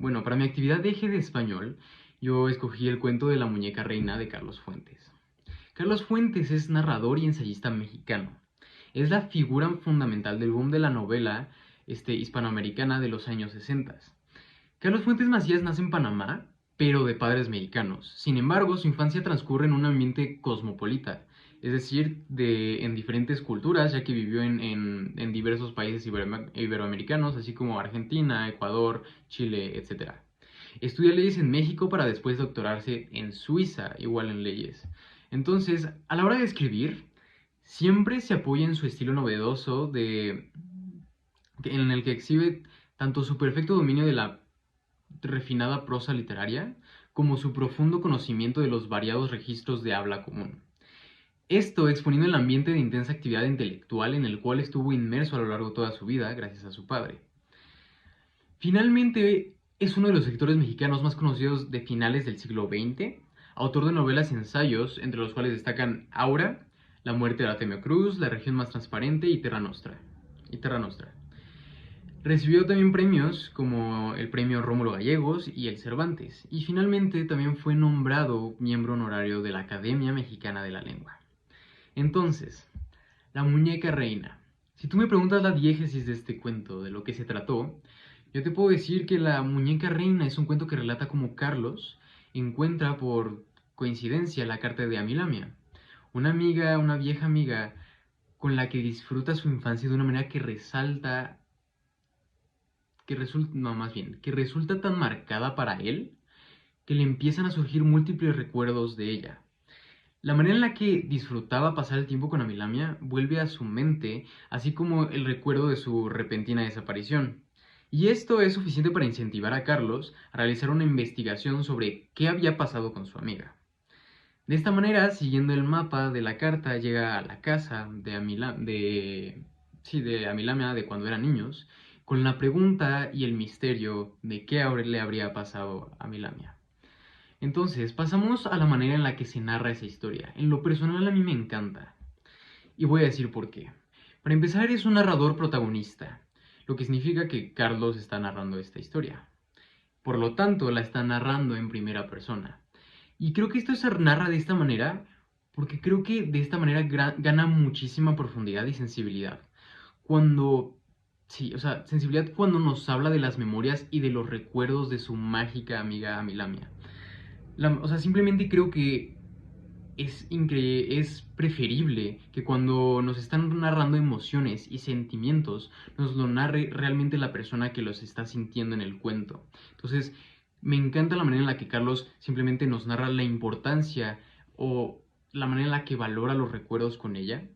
Bueno, para mi actividad de eje de español, yo escogí el cuento de la muñeca reina de Carlos Fuentes. Carlos Fuentes es narrador y ensayista mexicano. Es la figura fundamental del boom de la novela hispanoamericana de los años 60. Carlos Fuentes Macías nace en Panamá, pero de padres mexicanos. Sin embargo, su infancia transcurre en un ambiente cosmopolita, es decir, en diferentes culturas, ya que vivió en diversos países iberoamericanos, así como Argentina, Ecuador, Chile, etc. Estudia leyes en México para después doctorarse en Suiza, igual en leyes. Entonces, a la hora de escribir, siempre se apoya en su estilo novedoso en el que exhibe tanto su perfecto dominio de la refinada prosa literaria como su profundo conocimiento de los variados registros de habla común. Esto exponiendo el ambiente de intensa actividad intelectual en el cual estuvo inmerso a lo largo de toda su vida gracias a su padre. Finalmente, es uno de los escritores mexicanos más conocidos de finales del siglo XX, autor de novelas y ensayos, entre los cuales destacan Aura, La muerte de Artemio Cruz, La región más transparente y Terra Nostra. Recibió también premios como el premio Rómulo Gallegos y el Cervantes, y finalmente también fue nombrado miembro honorario de la Academia Mexicana de la Lengua. Entonces, la muñeca reina. Si tú me preguntas la diégesis de este cuento, de lo que se trató, yo te puedo decir que la muñeca reina es un cuento que relata cómo Carlos encuentra por coincidencia la carta de Amilamia, una amiga, una vieja amiga, con la que disfruta su infancia de una manera que resulta tan marcada para él que le empiezan a surgir múltiples recuerdos de ella. La manera en la que disfrutaba pasar el tiempo con Amilamia vuelve a su mente, así como el recuerdo de su repentina desaparición. Y esto es suficiente para incentivar a Carlos a realizar una investigación sobre qué había pasado con su amiga. De esta manera, siguiendo el mapa de la carta, llega a la casa de Amilamia de cuando eran niños, con la pregunta y el misterio de qué le habría pasado a Amilamia. Entonces, pasamos a la manera en la que se narra esa historia. En lo personal a mí me encanta. Y voy a decir por qué. Para empezar, es un narrador protagonista, lo que significa que Carlos está narrando esta historia. Por lo tanto, la está narrando en primera persona. Y creo que esto se narra de esta manera porque creo que de esta manera gana muchísima profundidad y sensibilidad. Cuando, sí, o sea, sensibilidad cuando nos habla de las memorias y de los recuerdos de su mágica amiga Amilamia. O sea, simplemente creo que es preferible que cuando nos están narrando emociones y sentimientos, nos lo narre realmente la persona que los está sintiendo en el cuento. Entonces, me encanta la manera en la que Carlos simplemente nos narra la importancia o la manera en la que valora los recuerdos con ella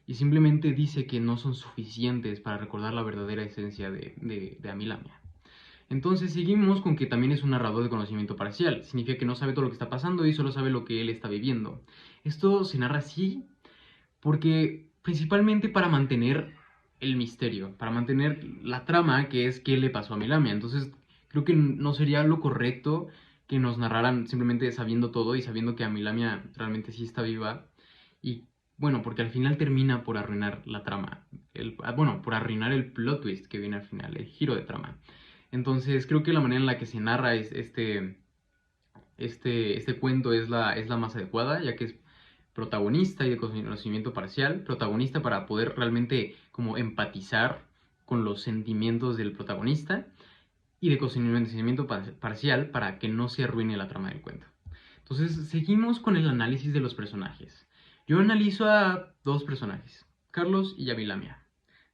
y simplemente dice que no son suficientes para recordar la verdadera esencia de Amilamia. Entonces seguimos con que también es un narrador de conocimiento parcial. Significa que no sabe todo lo que está pasando y solo sabe lo que él está viviendo. Esto se narra así porque principalmente para mantener el misterio, para mantener la trama que es qué le pasó a Melamia. Entonces creo que no sería lo correcto que nos narraran simplemente sabiendo todo y sabiendo que Amilamia realmente sí está viva. Y bueno, porque al final termina por arruinar la trama. Bueno, por arruinar el plot twist que viene al final, el giro de trama. Entonces creo que la manera en la que se narra este cuento es la más adecuada, ya que es protagonista y de conocimiento parcial, protagonista para poder realmente como empatizar con los sentimientos del protagonista y de conocimiento parcial para que no se arruine la trama del cuento. Entonces seguimos con el análisis de los personajes. Yo analizo a dos personajes, Carlos y Yavilamia.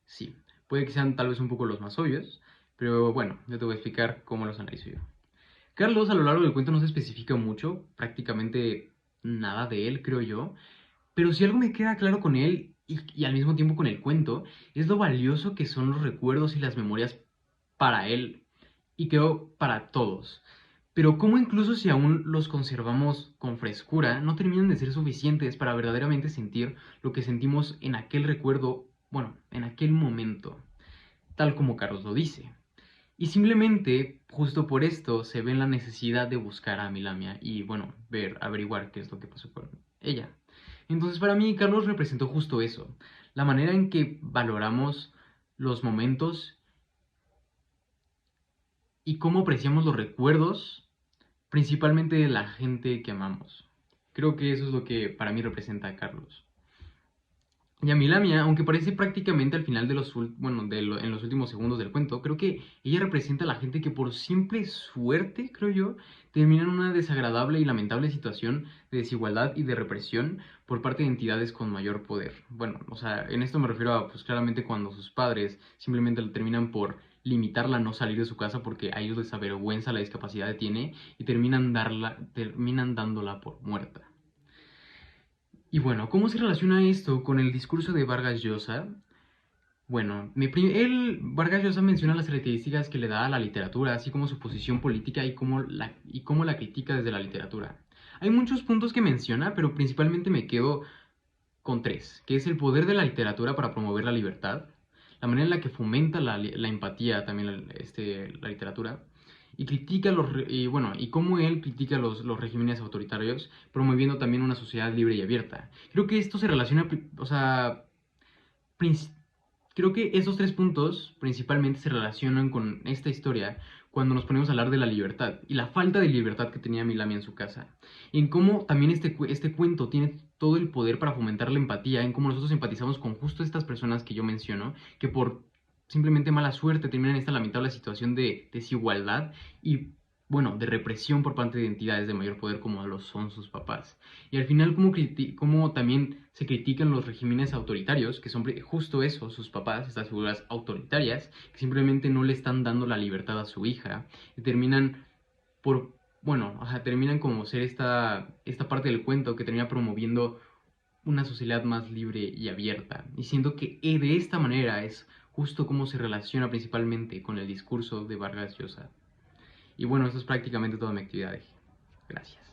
Sí, puede que sean tal vez un poco los más obvios, pero bueno, yo te voy a explicar cómo los analizo yo. Carlos a lo largo del cuento no se especifica mucho, prácticamente nada de él, creo yo, pero si algo me queda claro con él y al mismo tiempo con el cuento, es lo valioso que son los recuerdos y las memorias para él y creo para todos. Pero cómo incluso si aún los conservamos con frescura, no terminan de ser suficientes para verdaderamente sentir lo que sentimos en aquel recuerdo, bueno, en aquel momento, tal como Carlos lo dice. Y simplemente, justo por esto, se ve en la necesidad de buscar a Milamia y, bueno, averiguar qué es lo que pasó con ella. Entonces, para mí, Carlos representó justo eso, la manera en que valoramos los momentos y cómo apreciamos los recuerdos, principalmente de la gente que amamos. Creo que eso es lo que para mí representa a Carlos. Y a mi Lamia, aunque parece prácticamente al final de bueno, en los últimos segundos del cuento, creo que ella representa a la gente que por simple suerte, creo yo, termina en una desagradable y lamentable situación de desigualdad y de represión por parte de entidades con mayor poder. Bueno, o sea, en esto me refiero a, pues claramente cuando sus padres simplemente le terminan por limitarla a no salir de su casa porque a ellos les avergüenza la discapacidad que tiene y terminan dándola por muerta. Y bueno, ¿cómo se relaciona esto con el discurso de Vargas Llosa? Bueno, Vargas Llosa menciona las características que le da a la literatura, así como su posición política y cómo la critica desde la literatura. Hay muchos puntos que menciona, pero principalmente me quedo con tres, que es el poder de la literatura para promover la libertad, la manera en la que fomenta la empatía también la literatura, y critica y cómo él critica los regímenes autoritarios, promoviendo también una sociedad libre y abierta. Creo que esto se relaciona, o sea, creo que esos tres puntos principalmente se relacionan con esta historia cuando nos ponemos a hablar de la libertad y la falta de libertad que tenía Milami en su casa. Y en cómo también este cuento tiene todo el poder para fomentar la empatía, en cómo nosotros empatizamos con justo estas personas que yo menciono, que por simplemente mala suerte terminan en esta lamentable situación de desigualdad y, bueno, de represión por parte de entidades de mayor poder como lo son sus papás. Y al final, cómo también se critican los regímenes autoritarios, que son justo eso, sus papás, estas figuras autoritarias, que simplemente no le están dando la libertad a su hija, y terminan por, bueno, terminan como ser esta parte del cuento que termina promoviendo una sociedad más libre y abierta. Y siento que de esta manera es justo cómo se relaciona principalmente con el discurso de Vargas Llosa. Y bueno, esto es prácticamente toda mi actividad. Gracias.